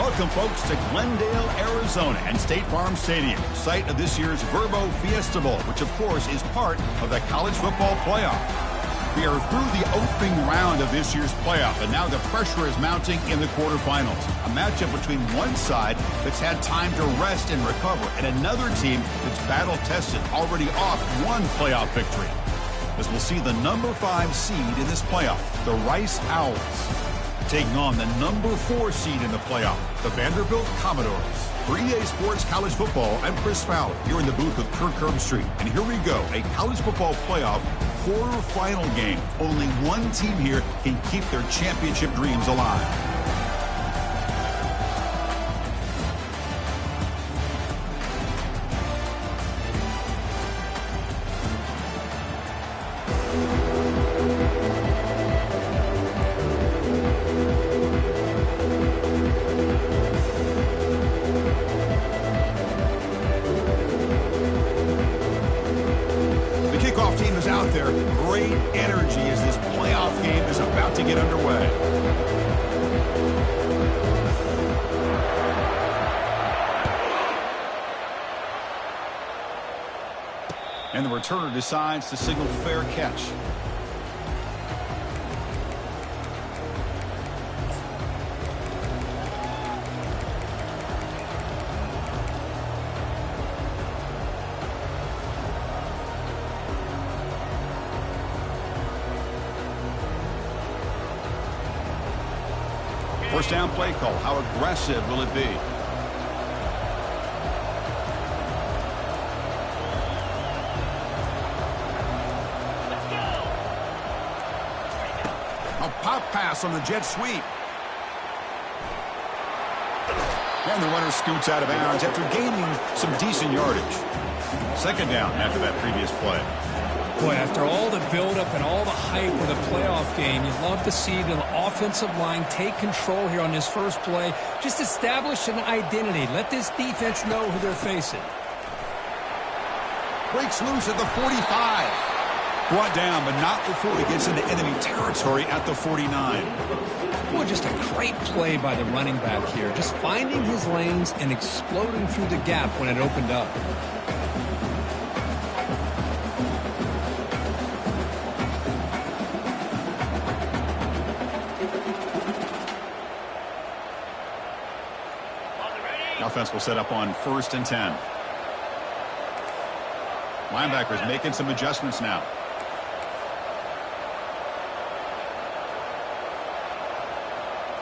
Welcome, folks, to Glendale, Arizona, and State Farm Stadium, site of this year's Verbo Fiesta Bowl, which, of course, is part of the college football playoff. We are through the opening round of this year's playoff, and now the pressure is mounting in the quarterfinals. A matchup between one side that's had time to rest and recover, and another team that's battle-tested, already off one playoff victory. As we'll see the number 5 seed in this playoff, the Rice Owls, taking on the number 4 seed in the playoff, the Vanderbilt Commodores. For EA Sports College Football, I'm Chris Fowler, here in the booth with Kirk Herbstreit. And here we go, a college football playoff quarterfinal game. Only one team here can keep their championship dreams alive. Team is out there. Great energy as this playoff game is about to get underway. And the returner decides to signal fair catch. First down play call. How aggressive will it be? Let's go. A pop pass on the jet sweep. And the runner scoots out of bounds after gaining some decent yardage. Second down after that previous play. Boy, after all the buildup and all the hype of the playoff game, you'd love to see the offensive line take control here on this first play. Just establish an identity. Let this defense know who they're facing. Breaks loose at the 45. Brought down, but not before he gets into enemy territory at the 49. Boy, just a great play by the running back here. Just finding his lanes and exploding through the gap when it opened up. Offense will set up on 1st and 10. Linebackers making some adjustments now.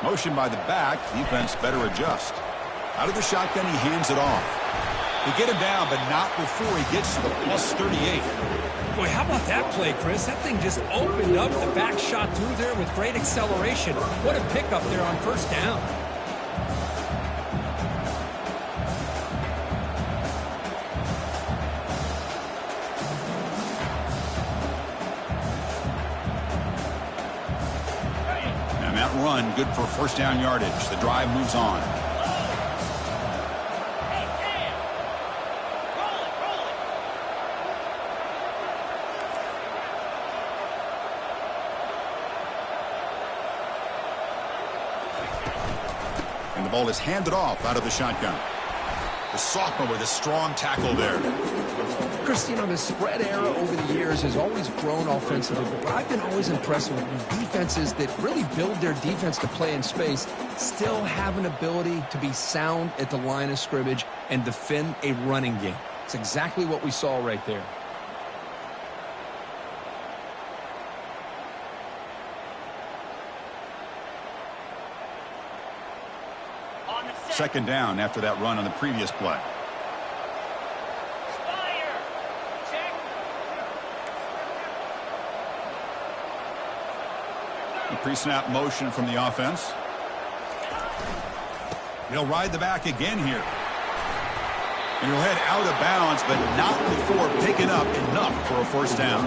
Motion by the back. Defense better adjust. Out of the shotgun, he hands it off. They get him down, but not before he gets to the plus 38. Boy, how about that play, Chris? That thing just opened up. The back shot through there with great acceleration. What a pickup there on first down. Run good for first down yardage. The drive moves on. And the ball is handed off out of the shotgun. The sophomore with a strong tackle there. Chris, you know, the spread era over the years has always grown offensively, but I've been always impressed with defenses that really build their defense to play in space, still have an ability to be sound at the line of scrimmage and defend a running game. It's exactly what we saw right there. Second down after that run on the previous play. The pre-snap motion from the offense. He'll ride the back again here. And he'll head out of bounds, but not before picking up enough for a first down.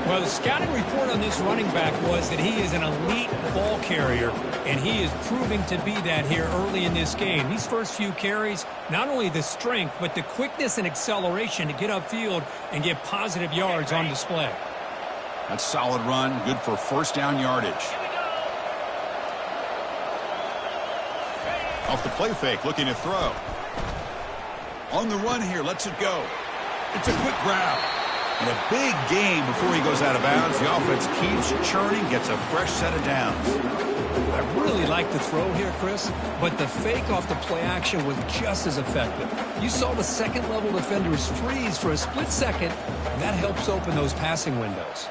Well, the scouting report on this running back was that he is an elite ball carrier, and he is proving to be that here early in this game. These first few carries, not only the strength, but the quickness and acceleration to get upfield and get positive yards on display. That's a solid run, good for first down yardage. Off the play fake, looking to throw. On the run here, lets it go. It's a quick grab. And a big gain before he goes out of bounds. The offense keeps churning, gets a fresh set of downs. I really like the throw here, Chris, but the fake off the play action was just as effective. You saw the second-level defenders freeze for a split second, and that helps open those passing windows.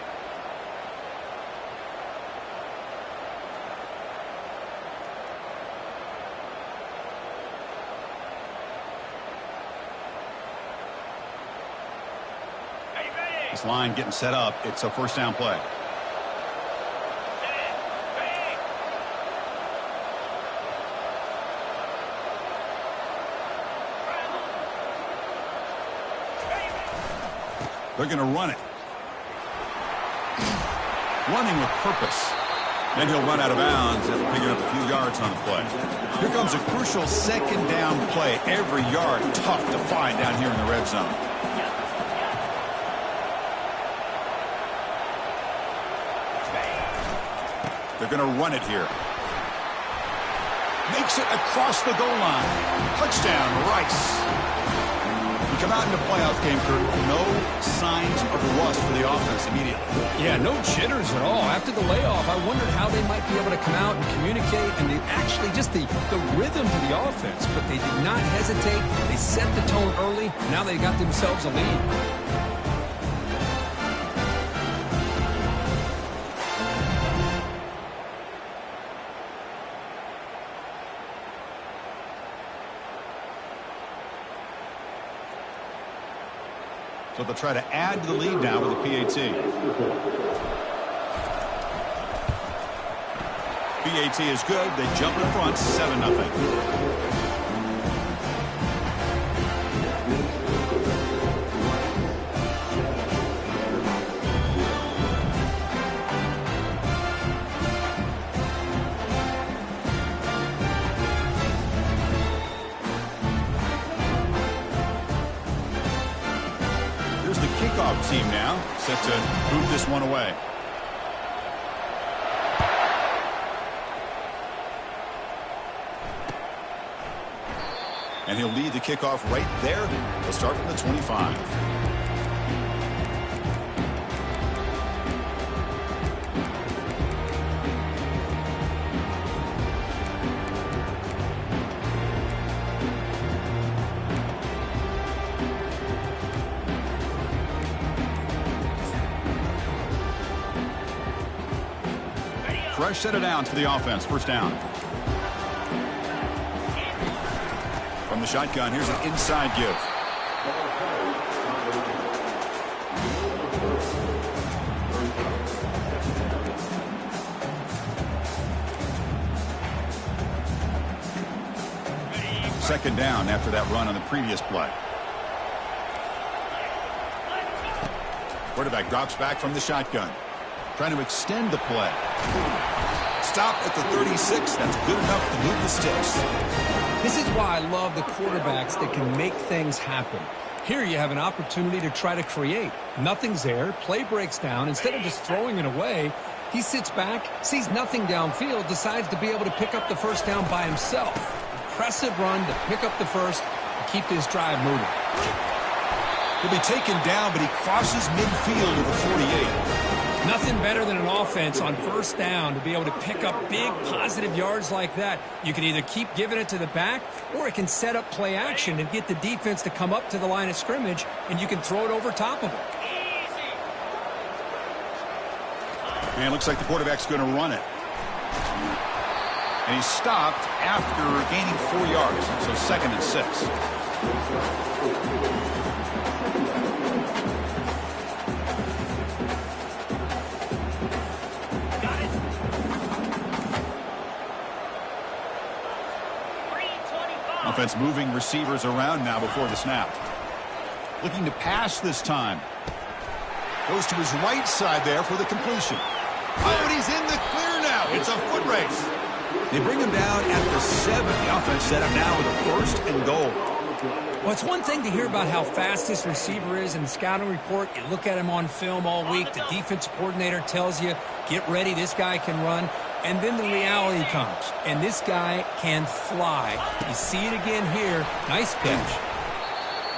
This line getting set up. It's a first down play. They're going to run it. Running with purpose. Then he'll run out of bounds after picking up a few yards on the play. Here comes a crucial second down play. Every yard tough to find down here in the red zone. They're going to run it here. Makes it across the goal line. Touchdown, Rice. We come out in the playoff game, Kurt. No signs of rust for the offense immediately. Yeah, no jitters at all. After the layoff, I wondered how they might be able to come out and communicate, and actually just the rhythm to the offense. But they did not hesitate. They set the tone early. Now they got themselves a lead. So they'll try to add to the lead now with a PAT. PAT is good. They jump in front, 7-0. Kickoff team now set to move this one away. And he'll lead the kickoff right there. They'll start from the 25. Fresh set of downs for the offense. First down. From the shotgun, here's an inside give. Second down after that run on the previous play. Quarterback drops back from the shotgun. Trying to extend the play. Stop at the 36. That's good enough to move the sticks. This is why I love the quarterbacks that can make things happen. Here you have an opportunity to try to create. Nothing's there. Play breaks down. Instead of just throwing it away, he sits back, sees nothing downfield, decides to be able to pick up the first down by himself. Impressive run to pick up the first and keep this drive moving. He'll be taken down, but he crosses midfield to the 48. Nothing better than an offense on first down to be able to pick up big positive yards like that. You can either keep giving it to the back, or it can set up play action and get the defense to come up to the line of scrimmage, and you can throw it over top of it. And it looks like the quarterback's going to run it. And he stopped after gaining 4 yards, so 2nd and 6. Offense moving receivers around now before the snap. Looking to pass this time. Goes to his right side there for the completion. Oh, and he's in the clear now. It's a foot race. They bring him down at the 7. The offense set up now with a 1st and goal. Well, it's one thing to hear about how fast this receiver is in the scouting report. You look at him on film all week. The defense coordinator tells you, get ready, this guy can run. And then the reality comes, and this guy can fly. You see it again here. Nice pitch.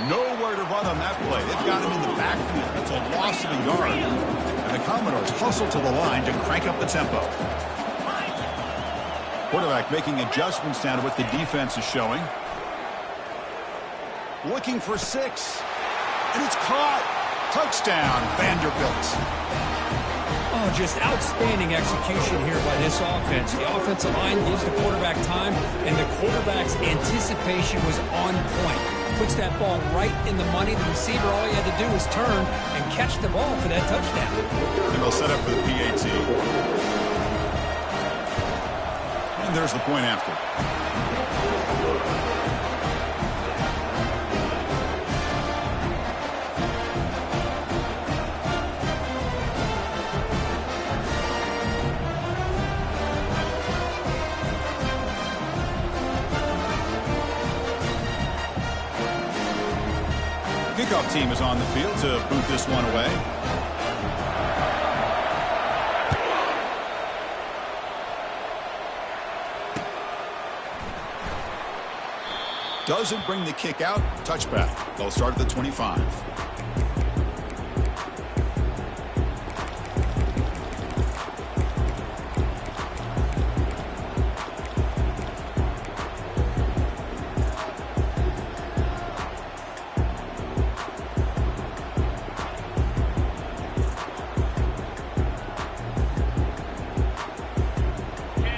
Nowhere to run on that play. They've got him in the backfield. That's a loss of a yard. And the Commodores hustle to the line to crank up the tempo. Quarterback making adjustments down to what the defense is showing. Looking for 6. And it's caught. Touchdown, Vanderbilt. Oh, just outstanding execution here by this offense. The offensive line gives the quarterback time, and the quarterback's anticipation was on point. Puts that ball right in the money. The receiver, all he had to do was turn and catch the ball for that touchdown. And they'll set up for the PAT. And there's the point after. Kickoff team is on the field to boot this one away. Doesn't bring the kick out. Touchback. They'll start at the 25.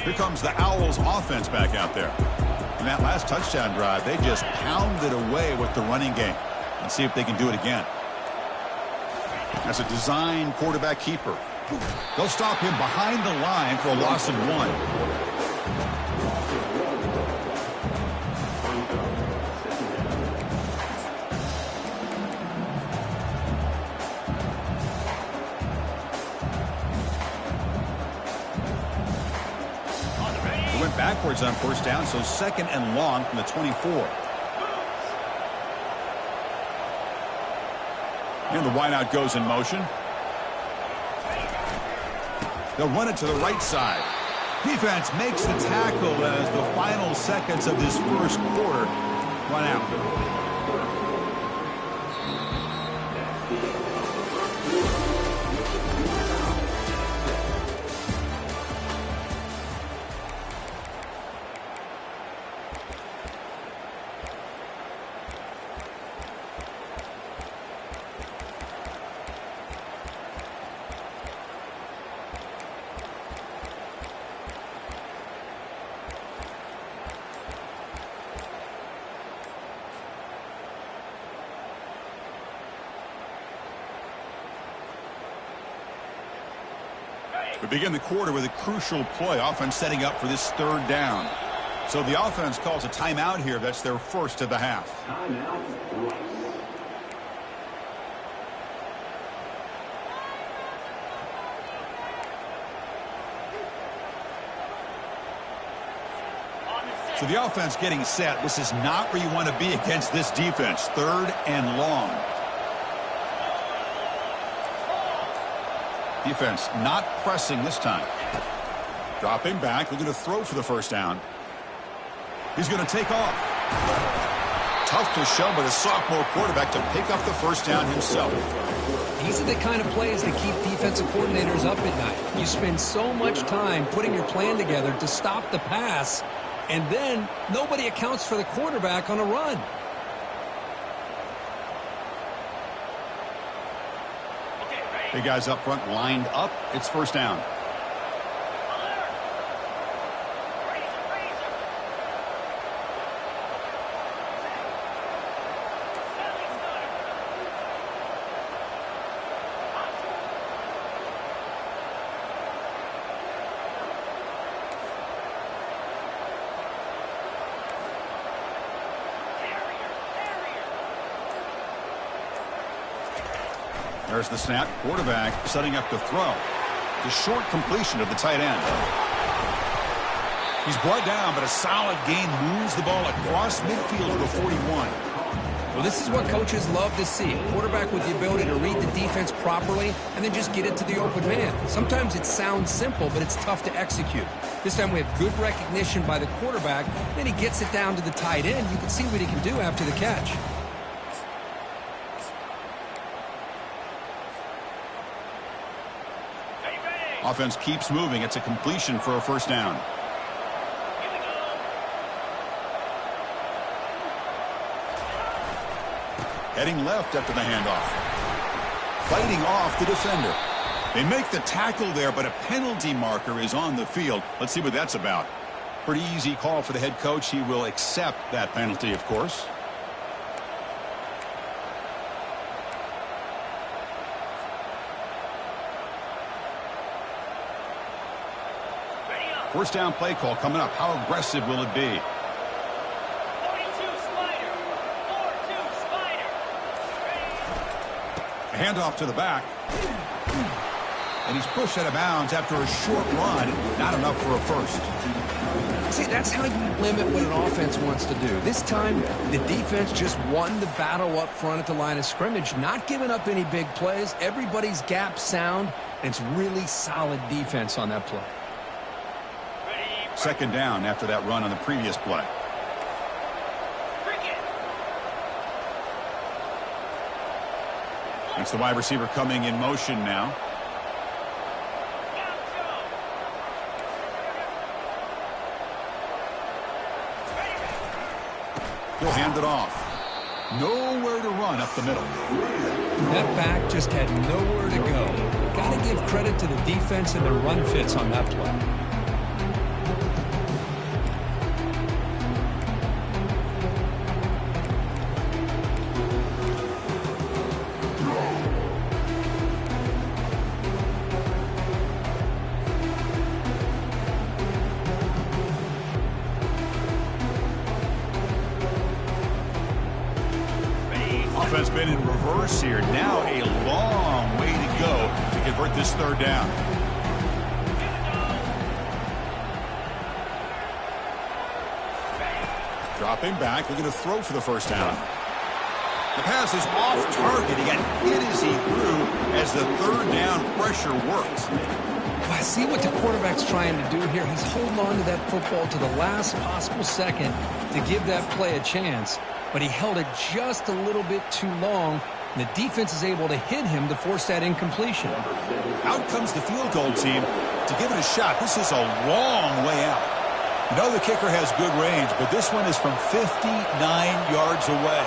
Here comes the Owls offense back out there. In that last touchdown drive, they just pounded away with the running game. Let's see if they can do it again. As a design quarterback keeper. They'll stop him behind the line for a loss of 1. Backwards on first down, so 2nd and long from the 24. And the wideout goes in motion. They'll run it to the right side. Defense makes the tackle as the final seconds of this first quarter run out. We begin the quarter with a crucial play. Offense setting up for this 3rd down. So the offense calls a timeout here. That's their first of the half. So the offense getting set. This is not where you want to be against this defense. 3rd and long. Defense not pressing this time. Dropping back, looking to throw for the first down. He's going to take off. Tough to show, but a sophomore quarterback to pick up the first down himself. These are the kind of plays that keep defensive coordinators up at night. You spend so much time putting your plan together to stop the pass, and then nobody accounts for the quarterback on a run. Big guys up front lined up. It's first down. There's the snap. Quarterback setting up the throw. The short completion of the tight end. He's brought down, but a solid gain moves the ball across midfield to the 41. Well, this is what coaches love to see. A quarterback with the ability to read the defense properly and then just get it to the open man. Sometimes it sounds simple, but it's tough to execute. This time we have good recognition by the quarterback. Then he gets it down to the tight end. You can see what he can do after the catch. Offense keeps moving. It's a completion for a first down. Heading left after the handoff. Fighting off the defender. They make the tackle there, but a penalty marker is on the field. Let's see what that's about. Pretty easy call for the head coach. He will accept that penalty, of course. First down play call coming up. How aggressive will it be? A handoff to the back. And he's pushed out of bounds after a short run. Not enough for a first. See, that's how you limit what an offense wants to do. This time, the defense just won the battle up front at the line of scrimmage, not giving up any big plays. Everybody's gap sound, and it's really solid defense on that play. Second down after that run on the previous play. It's the wide receiver coming in motion now. He'll hand it off. Nowhere to run up the middle. That back just had nowhere to go. Got to give credit to the defense and the run fits on that play. Offense been in reverse here. Now a long way to go to convert this third down. Dropping back, looking to throw for the first down. The pass is off target. He got hit as he threw as the third down pressure works. Well, I see what the quarterback's trying to do here. He's holding on to that football to the last possible second to give that play a chance. But he held it just a little bit too long, and the defense is able to hit him to force that incompletion. Out comes the field goal team to give it a shot. This is a long way out. You know the kicker has good range, but this one is from 59 yards away.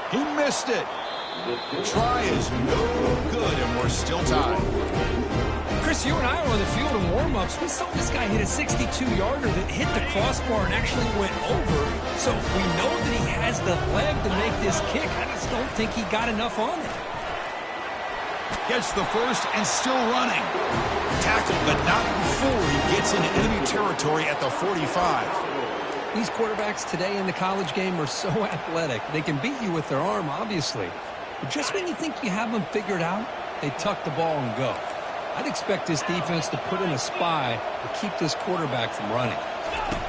He missed it. Try is no good, and we're still tied. Chris, you and I were on the field in warm-ups. We saw this guy hit a 62-yarder that hit the crossbar and actually went over. So we know that he has the leg to make this kick. I just don't think he got enough on it. Gets the first and still running. Tackled, but not before he gets into enemy territory at the 45. These quarterbacks today in the college game are so athletic. They can beat you with their arm, obviously. But just when you think you have them figured out, they tuck the ball and go. I'd expect this defense to put in a spy to keep this quarterback from running.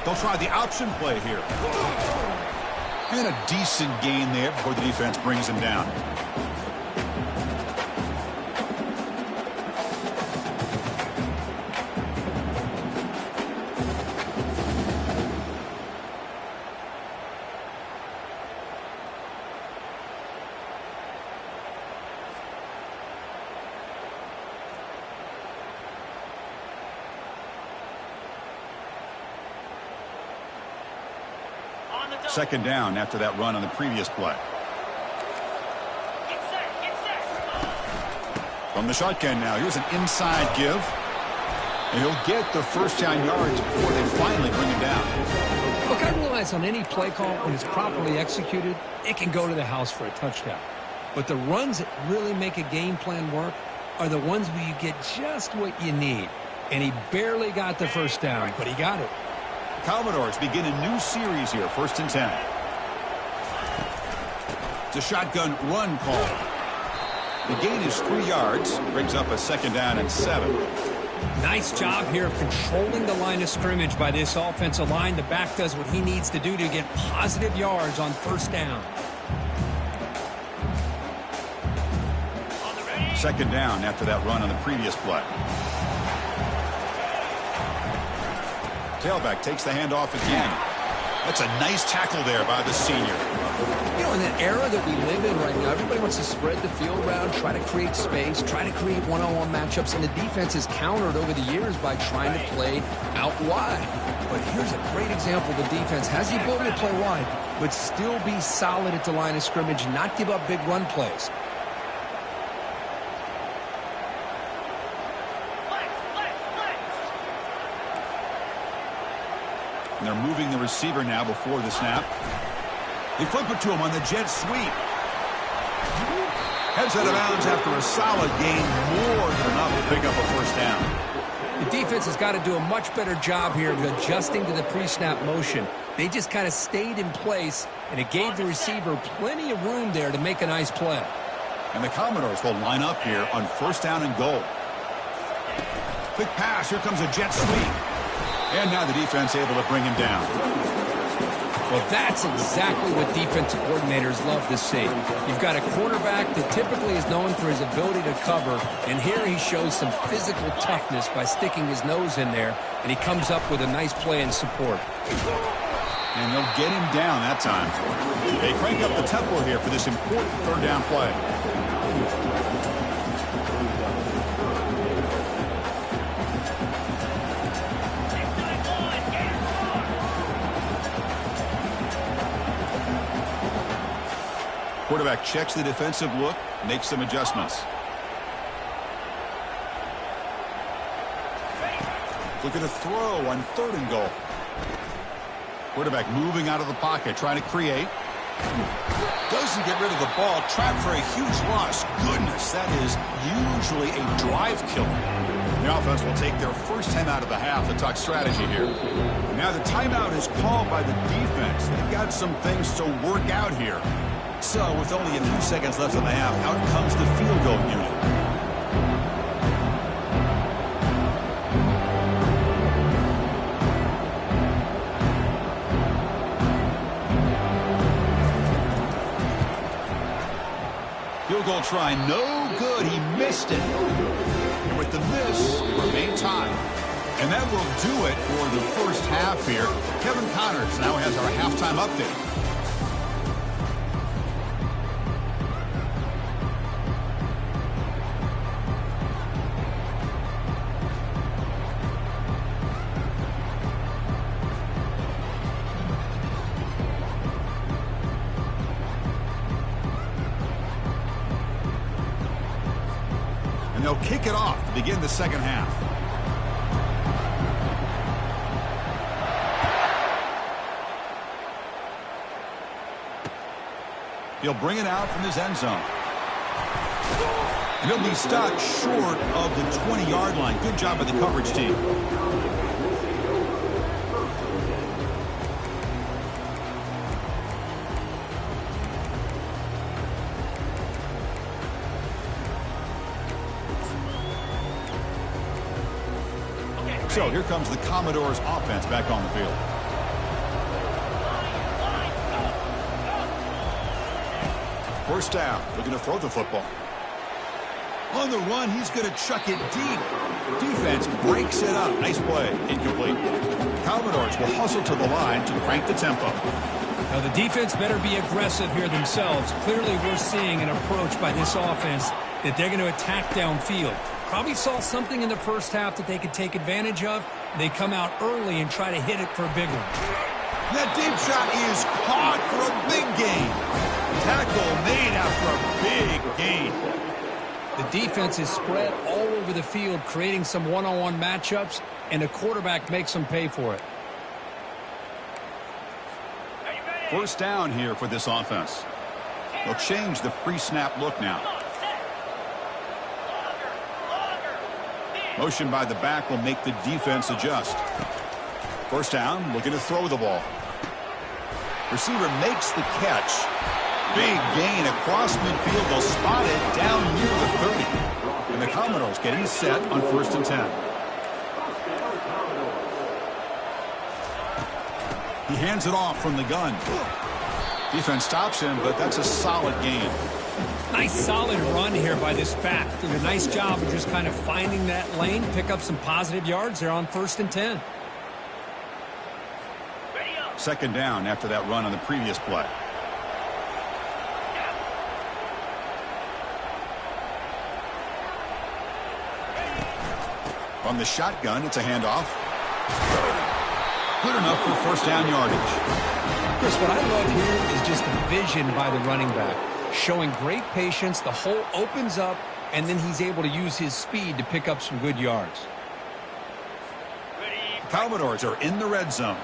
They'll try the option play here. And a decent gain there before the defense brings him down. Second down after that run on the previous play. From the shotgun now, here's an inside give. And he'll get the first down yards before they finally bring him down. Look, I realize on any play call, when it's properly executed, it can go to the house for a touchdown. But the runs that really make a game plan work are the ones where you get just what you need. And he barely got the first down, but he got it. Commodores begin a new series here, 1st and 10. It's a shotgun run call. The gain is 3 yards, brings up a 2nd down and 7. Nice job here of controlling the line of scrimmage by this offensive line. The back does what he needs to do to get positive yards on 1st down. 2nd down after that run on the previous play. Tailback takes the handoff again. That's a nice tackle there by the senior. You know, in that era that we live in right now, everybody wants to spread the field around, try to create space, try to create one-on-one matchups, and the defense has countered over the years by trying to play out wide. But here's a great example. The defense has the ability to play wide, but still be solid at the line of scrimmage, not give up big run plays. And they're moving the receiver now before the snap. They flip it to him on the jet sweep. Heads out of bounds after a solid gain, more than enough to pick up a 1st down. The defense has got to do a much better job here of adjusting to the pre-snap motion. They just kind of stayed in place, and it gave the receiver plenty of room there to make a nice play. And the Commodores will line up here on 1st down and goal. Quick pass. Here comes a jet sweep. And now the defense able to bring him down. Well, that's exactly what defensive coordinators love to see. You've got a quarterback that typically is known for his ability to cover, and here he shows some physical toughness by sticking his nose in there, and he comes up with a nice play in support. And they'll get him down that time. They crank up the tempo here for this important 3rd down play. Quarterback checks the defensive look, makes some adjustments. Look at a throw on 3rd and goal. Quarterback moving out of the pocket, trying to create. Doesn't get rid of the ball, trapped for a huge loss. Goodness, that is usually a drive killer. The offense will take their 1st timeout of the half to talk strategy here. Now the timeout is called by the defense. They've got some things to work out here. So, with only a few seconds left in the half, out comes the field goal unit. Field goal try, no good. He missed it. And with the miss, it remained tied. And that will do it for the 1st half here. Kevin Connors now has our halftime update. And they'll kick it off to begin the 2nd half. He'll bring it out from his end zone. And he'll be stopped short of the 20-yard line. Good job by the coverage team. So here comes the Commodores offense back on the field. First down, looking to throw the football. On the run, he's going to chuck it deep. Defense breaks it up. Nice play. Incomplete. Commodores will hustle to the line to crank the tempo. Now the defense better be aggressive here themselves. Clearly we're seeing an approach by this offense that they're going to attack downfield. Probably saw something in the 1st half that they could take advantage of. They come out early and try to hit it for a big one. That deep shot is caught for a big gain. Tackle made after a big gain. The defense is spread all over the field, creating some one-on-one matchups, and the quarterback makes them pay for it. First down here for this offense. They'll change the pre-snap look now. Motion by the back will make the defense adjust. First down, looking to throw the ball. Receiver makes the catch. Big gain across midfield. They'll spot it down near the 30. And the Commodores getting set on 1st and 10. He hands it off from the gun. Defense stops him, but that's a solid gain. Nice solid run here by this back. Did a nice job of just kind of finding that lane, pick up some positive yards there on 1st and 10. Second down after that run on the previous play. From the shotgun, it's a handoff. Good enough for first down yardage. Chris, what I love here is just the vision by the running back. Showing great patience, the hole opens up, and then he's able to use his speed to pick up some good yards. The Commodores are in the red zone.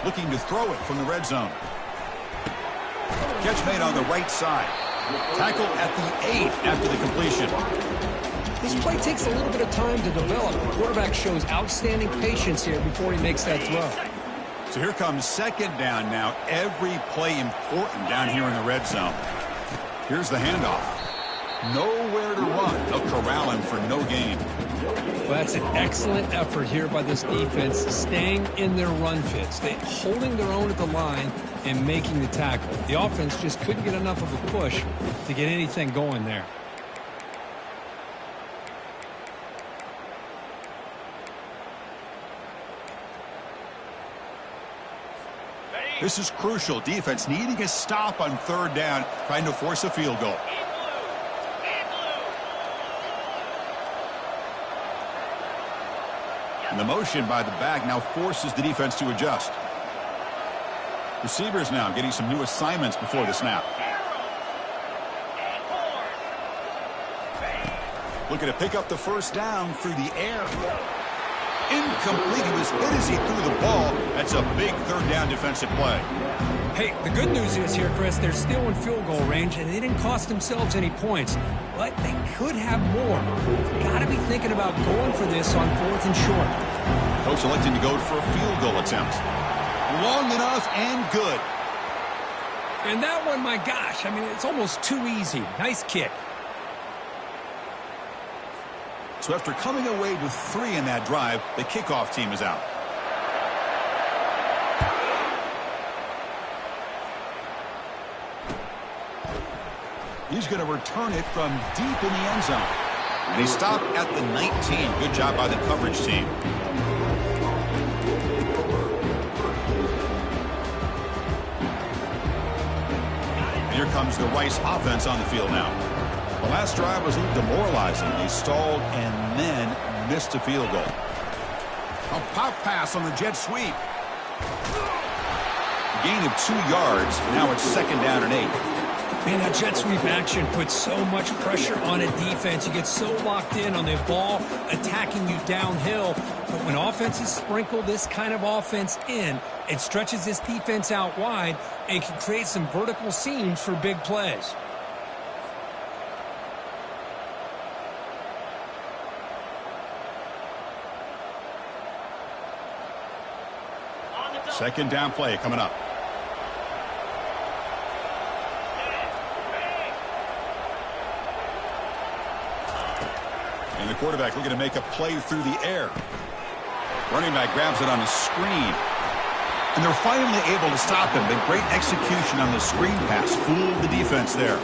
Looking to throw it from the red zone. Catch made on the right side. Tackle at the 8 after the completion. This play takes a little bit of time to develop. The quarterback shows outstanding patience here before he makes that throw. So here comes second down now. Every play important down here in the red zone. Here's the handoff. Nowhere to run. They'll corral him for no gain. Well, that's an excellent effort here by this defense, staying in their run fits, holding their own at the line and making the tackle. The offense just couldn't get enough of a push to get anything going there. This is crucial. Defense needing a stop on third down, trying to force a field goal. And the motion by the back now forces the defense to adjust. Receivers now getting some new assignments before the snap. Looking to pick up the first down through the air. Incomplete. He was hit as he threw the ball. That's a big third down defensive play. Hey, the good news is here, Chris, they're still in field goal range, and they didn't cost themselves any points. But they could have more. Got to be thinking about going for this on 4th and short. Coach electing to go for a field goal attempt. Long enough and good. And that one, my gosh, I mean, it's almost too easy. Nice kick. So after coming away with 3 in that drive, the kickoff team is out. He's going to return it from deep in the end zone. And he stopped at the 19. Good job by the coverage team. And here comes the Rice offense on the field now. The last drive was a little demoralizing. They stalled and then missed a field goal. A pop pass on the jet sweep. Gain of 2 yards. Now it's second down and 8. Man, that jet sweep action puts so much pressure on a defense. You get so locked in on the ball attacking you downhill. But when offenses sprinkle this kind of offense in, it stretches this defense out wide and can create some vertical seams for big plays. Second down play coming up. And the quarterback looking to make a play through the air. Running back grabs it on a screen. And they're finally able to stop him. The great execution on the screen pass fooled the defense there.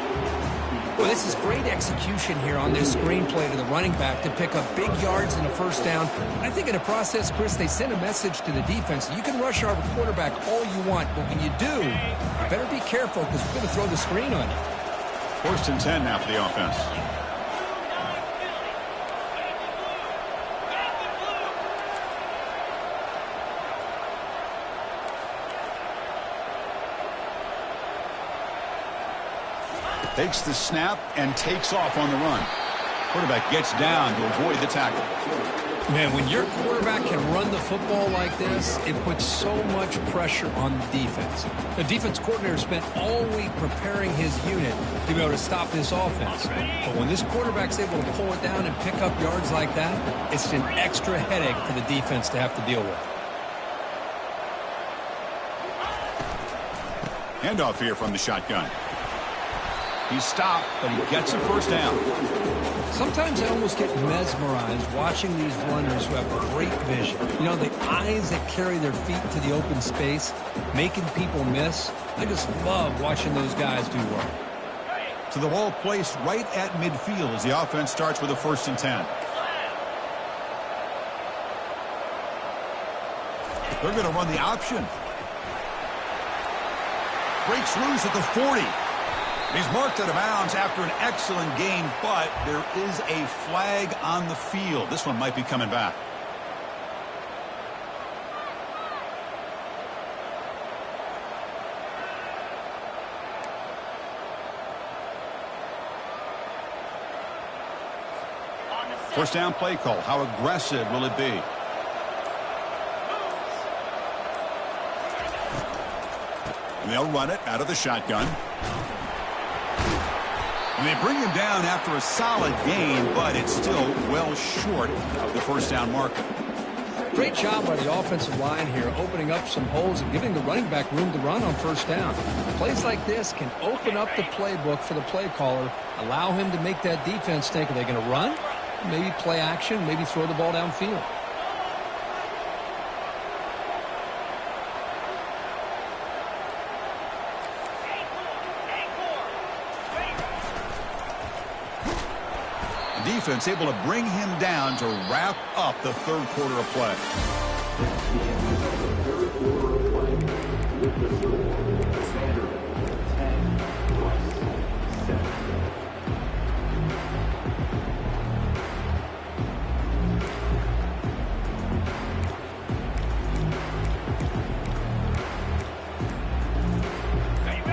Well, this is great execution here on this screen play to the running back to pick up big yards in the first down. I think in the process, Chris, they sent a message to the defense. You can rush our quarterback all you want, but when you do, you better be careful because we're going to throw the screen on you. 1st and 10 now for the offense. Takes the snap and takes off on the run. Quarterback gets down to avoid the tackle. Man, when your quarterback can run the football like this, it puts so much pressure on the defense. The defense coordinator spent all week preparing his unit to be able to stop this offense. But when this quarterback's able to pull it down and pick up yards like that, it's an extra headache for the defense to have to deal with. Handoff here from the shotgun. He's stopped, but he gets a first down. Sometimes I almost get mesmerized watching these runners who have great vision. You know, the eyes that carry their feet to the open space, making people miss. I just love watching those guys do work. So the ball placed right at midfield as the offense starts with a 1st and 10. They're going to run the option. Breaks loose at the 40. He's marked out of bounds after an excellent game, but there is a flag on the field. This one might be coming back. First down play call. How aggressive will it be? And they'll run it out of the shotgun. And they bring him down after a solid gain, but it's still well short of the first down marker. Great job by the offensive line here, opening up some holes and giving the running back room to run on first down. Plays like this can open up the playbook for the play caller, allow him to make that defense think, are they going to run? Maybe play action, maybe throw the ball downfield. Defense able to bring him down to wrap up the 3rd quarter of play.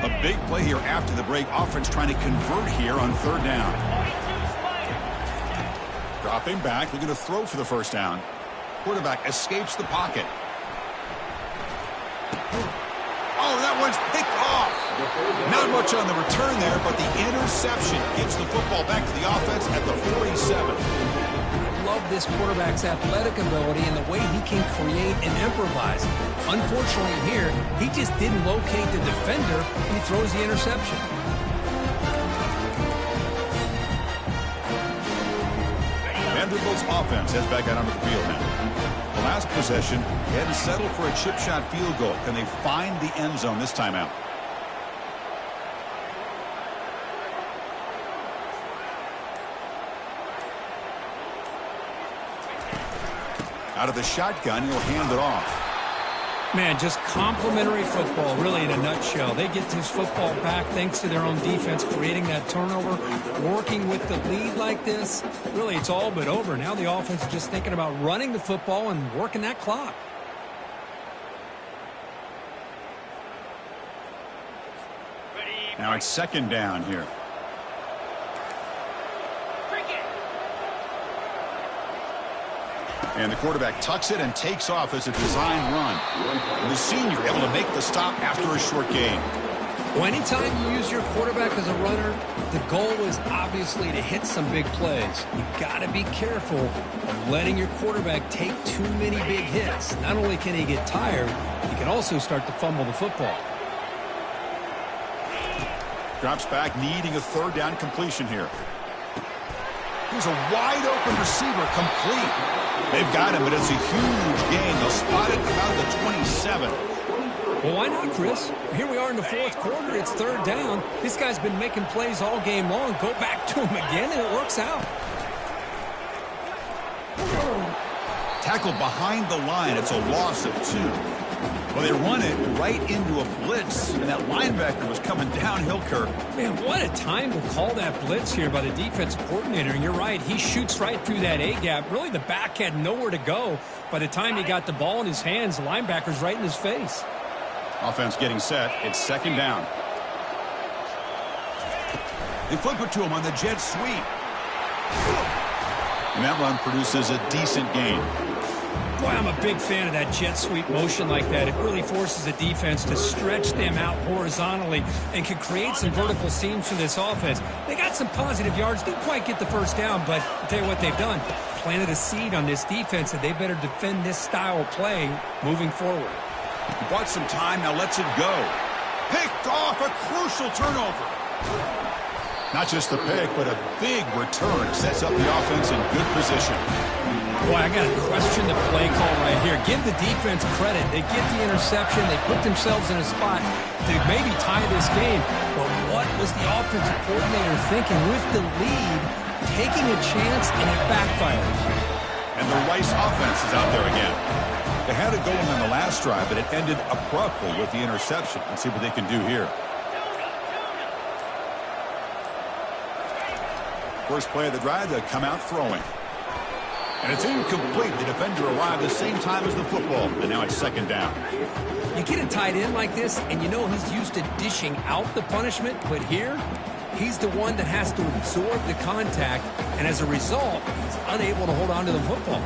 A big play here after the break. Offense trying to convert here on 3rd down. Dropping back, looking to throw for the first down. Quarterback escapes the pocket. Oh, that one's picked off. Not much on the return there, but the interception gets the football back to the offense at the 47. I love this quarterback's athletic ability and the way he can create and improvise. Unfortunately here, he just didn't locate the defender and he throws the interception. Vanderbilt's offense heads back out onto the field now. The last possession, they had to settle for a chip shot field goal. Can they find the end zone this time out? Out of the shotgun, he'll hand it off. Man, just complimentary football, really, in a nutshell. They get this football back thanks to their own defense, creating that turnover, working with the lead like this. Really, it's all but over. Now the offense is just thinking about running the football and working that clock. Now it's 2nd down here. And the quarterback tucks it and takes off as a design run. And the senior able to make the stop after a short gain. Well, anytime you use your quarterback as a runner, the goal is obviously to hit some big plays. You've got to be careful of letting your quarterback take too many big hits. Not only can he get tired, he can also start to fumble the football. Drops back, needing a 3rd down completion here. Here's a wide-open receiver, complete. They've got him, but it's a huge gain. They'll spot it about the 27. Well, why not, Chris? Here we are in the 4th quarter. It's 3rd down. This guy's been making plays all game long. Go back to him again, and it works out. Tackled behind the line. It's a loss of 2. Well, they run it right into a blitz, and that linebacker was coming downhill, Kirk. Man, what a time to call that blitz here by the defensive coordinator. And you're right, he shoots right through that A-gap. Really, the back had nowhere to go. By the time he got the ball in his hands, the linebacker's right in his face. Offense getting set. It's 2nd down. They flip it to him on the jet sweep. And that run produces a decent gain. Boy, I'm a big fan of that jet sweep motion like that. It really forces the defense to stretch them out horizontally and can create some vertical seams for this offense. They got some positive yards, didn't quite get the first down, but I'll tell you what they've done. Planted a seed on this defense that they better defend this style of play moving forward. He bought some time, now lets it go. Picked off, a crucial turnover. Not just the pick, but a big return. Sets up the offense in good position. Boy, I got to question the play call right here. Give the defense credit. They get the interception. They put themselves in a spot to maybe tie this game. But what was the offensive coordinator thinking with the lead, taking a chance, and it backfires? And the Rice offense is out there again. They had it going on the last drive, but it ended abruptly with the interception. Let's see what they can do here. First play of the drive, they come out throwing. And it's incomplete. The defender arrived the same time as the football, and now it's second down. You get a tight end like this, and you know he's used to dishing out the punishment, but here, he's the one that has to absorb the contact, and as a result, he's unable to hold on to the football.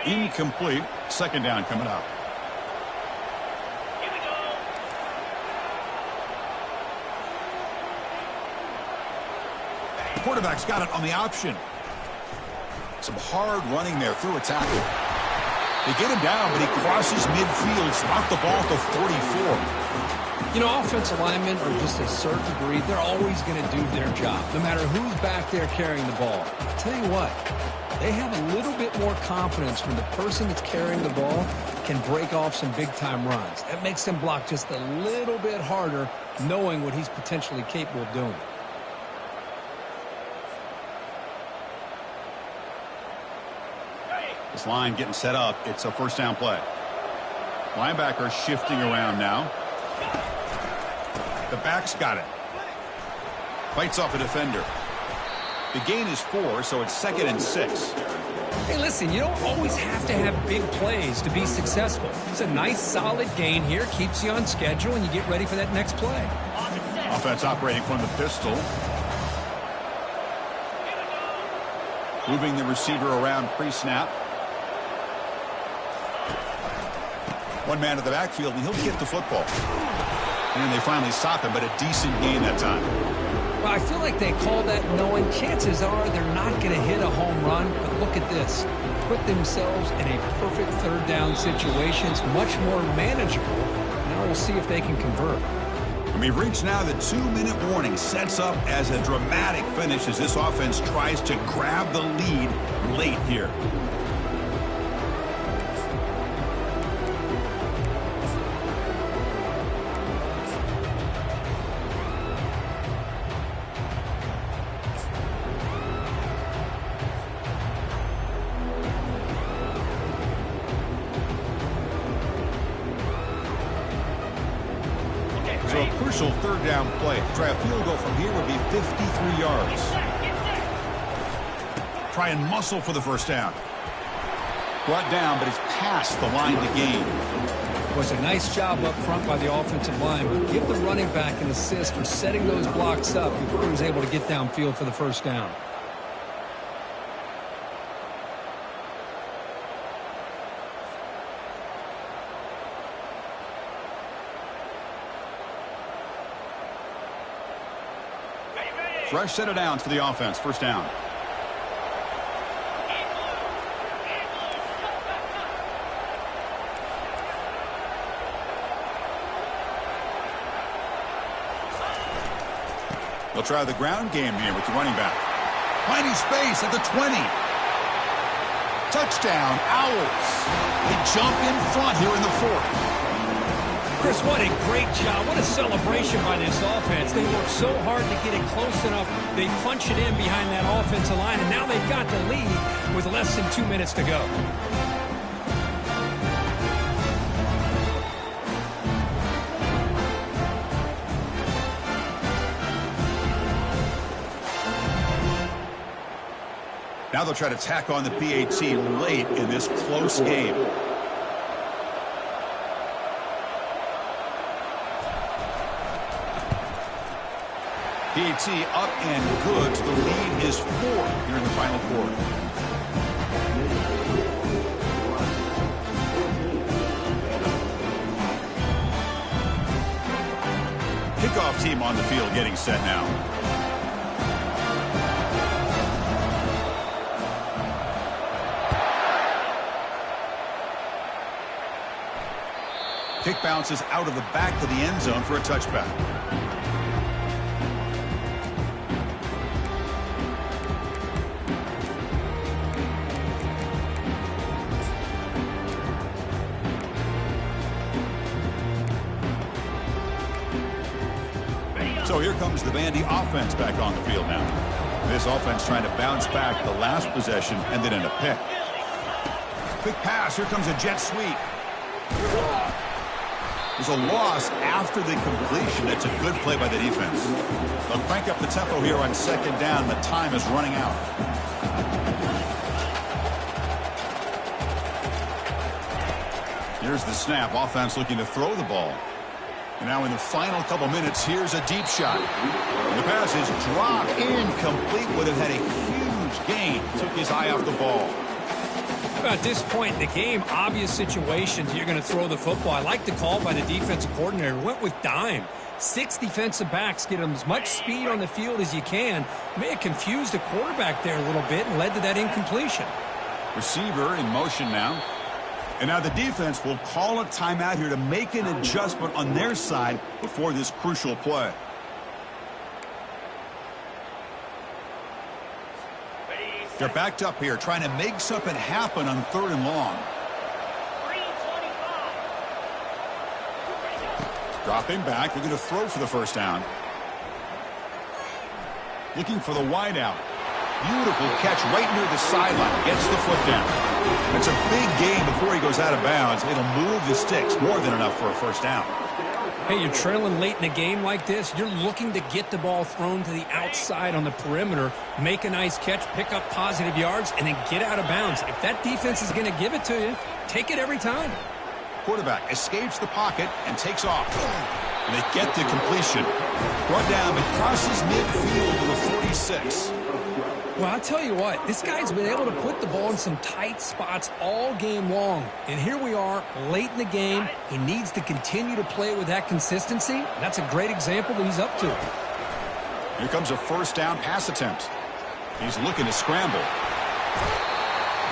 Incomplete. Second down coming up. Quarterback's got it on the option. Some hard running there through a tackle. They get him down, but he crosses midfield, knocked the ball to 44. You know, offensive linemen are just a certain breed. They're always going to do their job, no matter who's back there carrying the ball. I'll tell you what, they have a little bit more confidence when the person that's carrying the ball can break off some big-time runs. That makes them block just a little bit harder, knowing what he's potentially capable of doing. This line getting set up. It's a first down play. Linebacker shifting around now. The back's got it. Fights off a defender. The gain is 4, so it's 2nd and 6. Hey, listen, you don't always have to have big plays to be successful. It's a nice, solid gain here. Keeps you on schedule, and you get ready for that next play. Offense operating from the pistol. Moving the receiver around pre-snap. One man in the backfield, and he'll get the football. And they finally stop him, but a decent gain that time. Well, I feel like they call that knowing chances are they're not going to hit a home run. But look at this. Put themselves in a perfect third down situation. It's much more manageable. Now we'll see if they can convert. And we've reached now the 2-minute warning. Sets up as a dramatic finish as this offense tries to grab the lead late here. So a crucial third down play. Try a field goal from here would be 53 yards. Try and muscle for the first down. Brought down, but it's past the line to gain. Was a nice job up front by the offensive line. But give the running back an assist for setting those blocks up before he was able to get downfield for the first down. Fresh set of downs for the offense. First down. They'll try the ground game here with the running back. Finding space at the 20. Touchdown, Owls. They jump in front here in the 4th. Chris, what a great job. What a celebration by this offense. They worked so hard to get it close enough. They punch it in behind that offensive line, and now they've got the lead with less than 2 minutes to go. Now they'll try to tack on the PAT late in this close game. PAT up and good. So the lead is 4 here in the final quarter. Kickoff team on the field getting set now. Kick bounces out of the back of the end zone for a touchback. So here comes the Vandy offense back on the field now. This offense trying to bounce back the last possession and then in a pick. Quick pass. Here comes a jet sweep. There's a loss after the completion. That's a good play by the defense. They'll crank up the tempo here on second down. The time is running out. Here's the snap. Offense looking to throw the ball. And now in the final couple minutes, here's a deep shot. And the pass is dropped, incomplete. Would have had a huge gain. Took his eye off the ball. At this point in the game, obvious situations, you're going to throw the football. I like the call by the defensive coordinator. Went with dime. 6 defensive backs, get them as much speed on the field as you can. May have confused the quarterback there a little bit and led to that incompletion. Receiver in motion now. And now the defense will call a timeout here to make an adjustment on their side before this crucial play. They're backed up here, trying to make something happen on 3rd and long. Dropping back, they're going to throw for the first down. Looking for the wideout. Beautiful catch right near the sideline. Gets the foot down. It's a big gain before he goes out of bounds. It'll move the sticks more than enough for a first down. Hey, you're trailing late in a game like this. You're looking to get the ball thrown to the outside on the perimeter, make a nice catch, pick up positive yards, and then get out of bounds. If that defense is going to give it to you, take it every time. Quarterback escapes the pocket and takes off. And they get the completion. Brought down and crosses midfield to the 46. Well, I'll tell you what, this guy's been able to put the ball in some tight spots all game long. And here we are, late in the game. He needs to continue to play with that consistency. That's a great example that he's up to. Here comes a first down pass attempt. He's looking to scramble.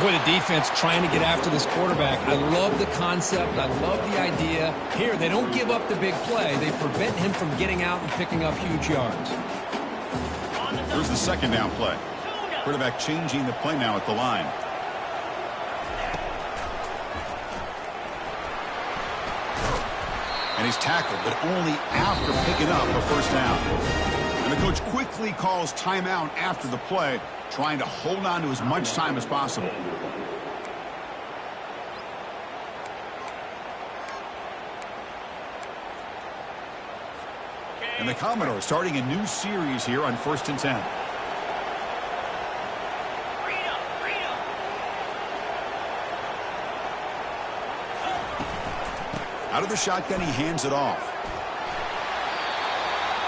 Boy, the defense trying to get after this quarterback. I love the concept. I love the idea. Here, they don't give up the big play. They prevent him from getting out and picking up huge yards. Here's the second down play. Quarterback changing the play now at the line. And he's tackled, but only after picking up a first down. And the coach quickly calls timeout after the play, trying to hold on to as much time as possible. And the Commodores starting a new series here on 1st and 10. Out of the shotgun, he hands it off.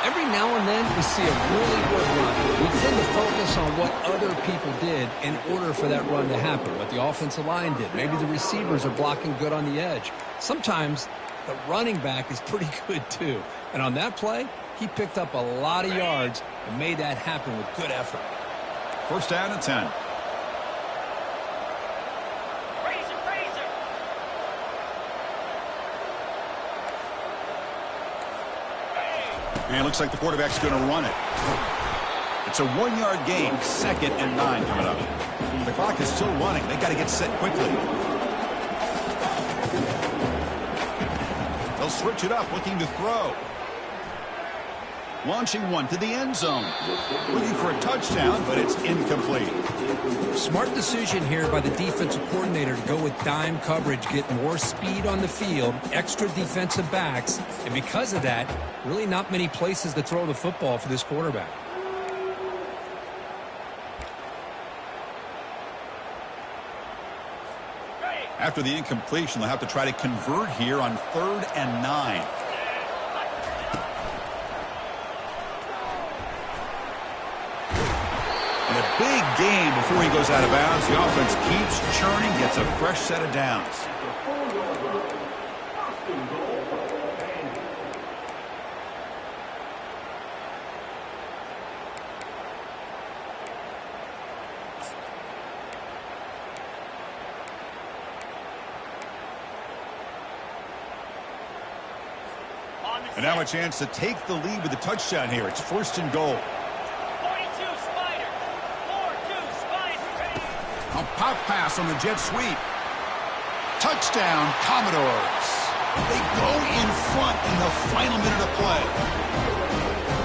Every now and then, we see a really good run. We tend to focus on what other people did in order for that run to happen, what the offensive line did. Maybe the receivers are blocking good on the edge. Sometimes the running back is pretty good, too. And on that play, he picked up a lot of yards and made that happen with good effort. First down and 10. And it looks like the quarterback's going to run it. It's a 1-yard gain, 2nd and 9 coming up. The clock is still running. They got to get set quickly. They'll switch it up, looking to throw. Launching one to the end zone. Looking for a touchdown, but it's incomplete. Smart decision here by the defensive coordinator to go with dime coverage, get more speed on the field, extra defensive backs, and because of that, really not many places to throw the football for this quarterback. After the incompletion, they'll have to try to convert here on 3rd and 9. gain before he goes out of bounds. The offense keeps churning, gets a fresh set of downs. And now a chance to take the lead with a touchdown here. It's 1st and goal. 42 Spider. 4-2 Spider. A pop pass on the jet sweep. Touchdown, Commodores. They go in front in the final minute of play.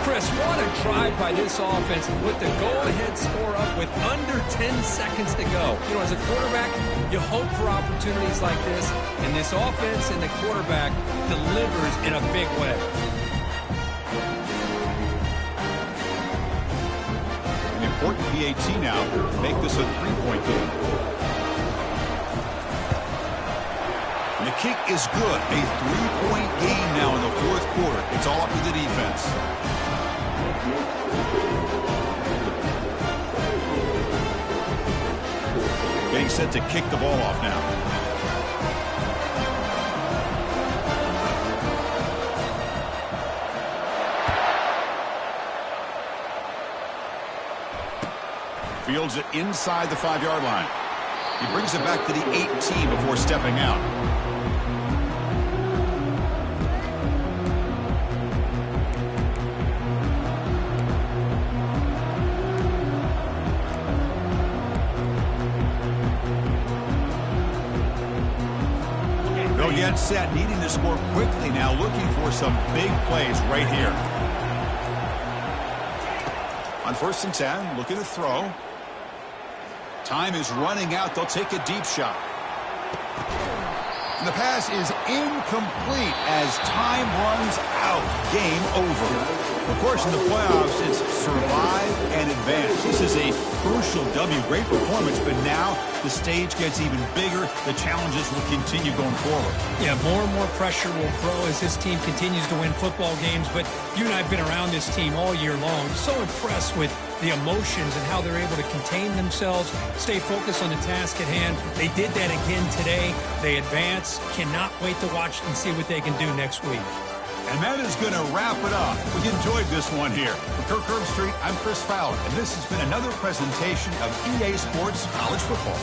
Chris, what a drive by this offense to put the go-ahead score up with under 10 seconds to go. You know, as a quarterback, you hope for opportunities like this, and this offense and the quarterback delivers in a big way. An important PAT now to make this a 3-point game. And the kick is good. A 3-point game now in the 4th quarter. It's all up to the defense. Getting set to kick the ball off now. Fields it inside the 5-yard line. He brings it back to the 18 before stepping out. They'll get set, needing to score quickly now, looking for some big plays right here. On 1st and 10, looking to throw. Time is running out. They'll take a deep shot. And the pass is incomplete as time runs out. Game over. Of course, in the playoffs, it's survive and advance. This is a crucial W. Great performance, but now the stage gets even bigger. The challenges will continue going forward. Yeah, more and more pressure will grow as this team continues to win football games, but you and I have been around this team all year long. So impressed with the emotions and how they're able to contain themselves, stay focused on the task at hand. They did that again today. They advance. Cannot wait to watch and see what they can do next week. And that is going to wrap it up. We enjoyed this one here. For Kirk Herbstreit, I'm Chris Fowler, and this has been another presentation of EA Sports College Football.